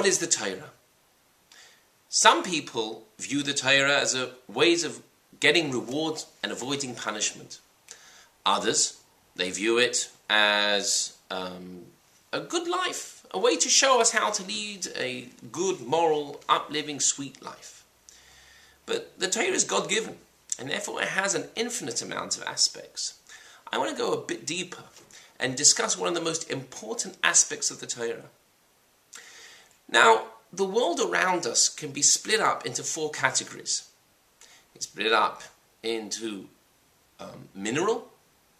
What is the Torah? Some people view the Torah as a ways of getting reward and avoiding punishment. Others, they view it as a good life, a way to show us how to lead a good, moral, upliving, sweet life. But the Torah is God-given, and therefore it has an infinite amount of aspects. I want to go a bit deeper and discuss one of the most important aspects of the Torah. Now, the world around us can be split up into 4 categories. It's split up into mineral,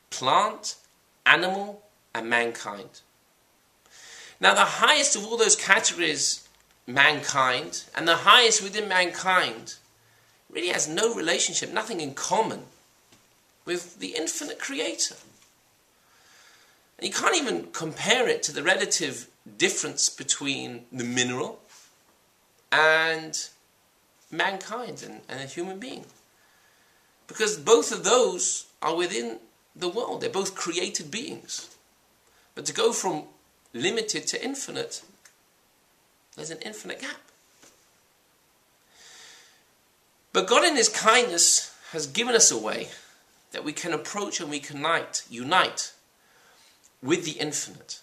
plant, animal, and mankind. Now, the highest of all those categories, mankind, and the highest within mankind, really has no relationship, nothing in common with the infinite creator. And you can't even compare it to the relative difference between the mineral and mankind and a human being. Because both of those are within the world. They're both created beings. But to go from limited to infinite, there's an infinite gap. But God in His kindness has given us a way that we can approach and we can unite with the infinite.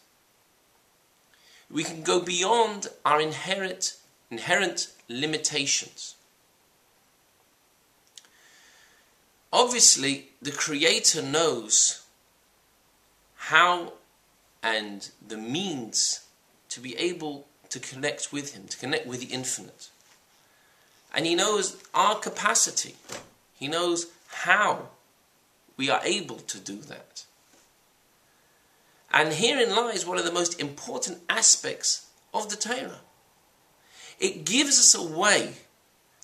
We can go beyond our inherent limitations. Obviously, the Creator knows how and the means to be able to connect with Him, to connect with the infinite. And He knows our capacity. He knows how we are able to do that. And herein lies one of the most important aspects of the Torah. It gives us a way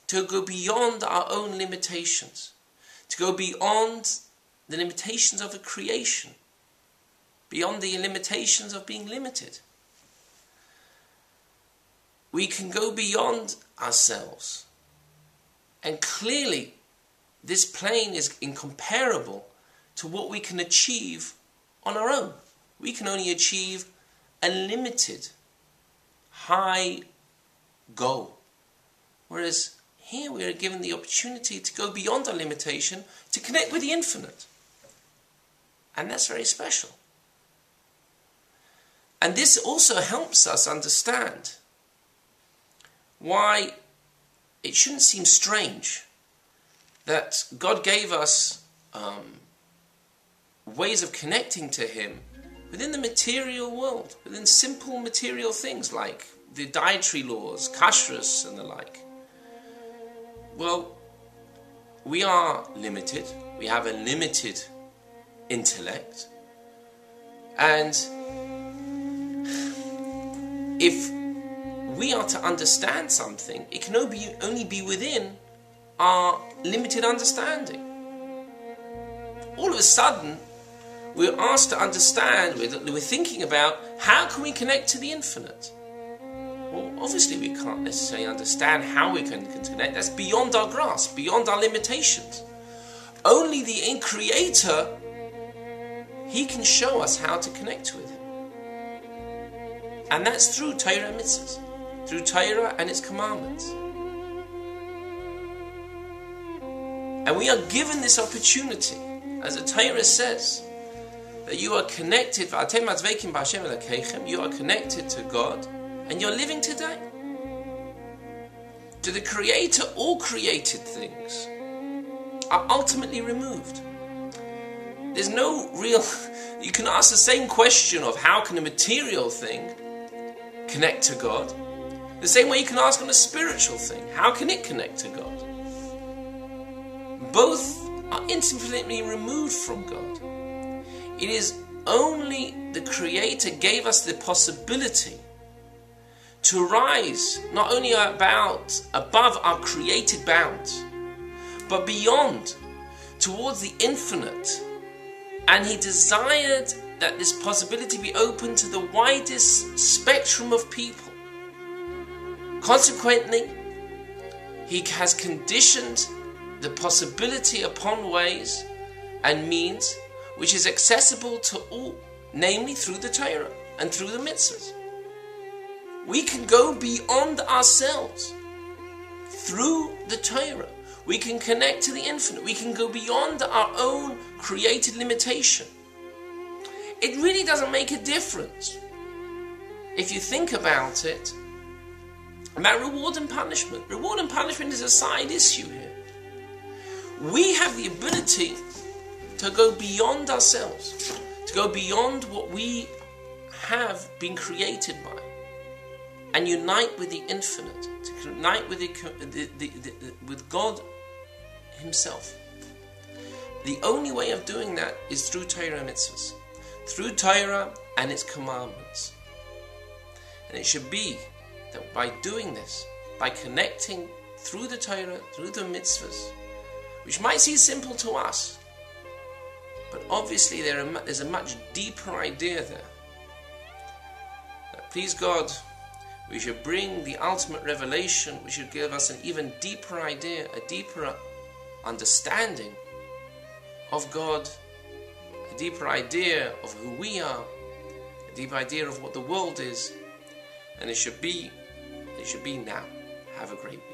to go beyond our own limitations, to go beyond the limitations of a creation, beyond the limitations of being limited. We can go beyond ourselves. And clearly, this plane is incomparable to what we can achieve on our own. We can only achieve a limited, high goal. Whereas here we are given the opportunity to go beyond our limitation, to connect with the infinite. And that's very special. And this also helps us understand why it shouldn't seem strange that God gave us ways of connecting to Him within the material world, within simple material things like the dietary laws, kashrus and the like. Well, we are limited. We have a limited intellect. And if we are to understand something, it can only be within our limited understanding. All of a sudden, we're asked to understand, we're thinking about, how can we connect to the infinite? Well, obviously we can't necessarily understand how we can connect. That's beyond our grasp, beyond our limitations. Only the Creator, He can show us how to connect with Him. And that's through Torah and mitzvahs, through Torah and its commandments. And we are given this opportunity, as the Torah says, that you are connected, you are connected to God, and you're living today. To the Creator, all created things are ultimately removed. There's no real... You can ask the same question of how can a material thing connect to God, the same way you can ask on a spiritual thing, how can it connect to God? Both are infinitely removed from God. It is only the Creator gave us the possibility to rise not only above our created bounds, but beyond, towards the infinite. And He desired that this possibility be open to the widest spectrum of people. Consequently, He has conditioned the possibility upon ways and means which is accessible to all, namely through the Torah and through the mitzvahs. we can go beyond ourselves through the Torah. We can connect to the infinite. We can go beyond our own created limitation. It really doesn't make a difference, if you think about it, about reward and punishment. Reward and punishment is a side issue here. We have the ability to go beyond ourselves, to go beyond what we have been created by, and unite with the infinite, to unite with with God Himself. The only way of doing that is through Torah and mitzvahs, through Torah and its commandments. And it should be that by doing this, by connecting through the Torah, through the mitzvahs, which might seem simple to us, but obviously there's a much deeper idea there. That, please God, we should bring the ultimate revelation, which should give us an even deeper idea, a deeper understanding of God, a deeper idea of who we are, a deeper idea of what the world is, and it should be now. Have a great week.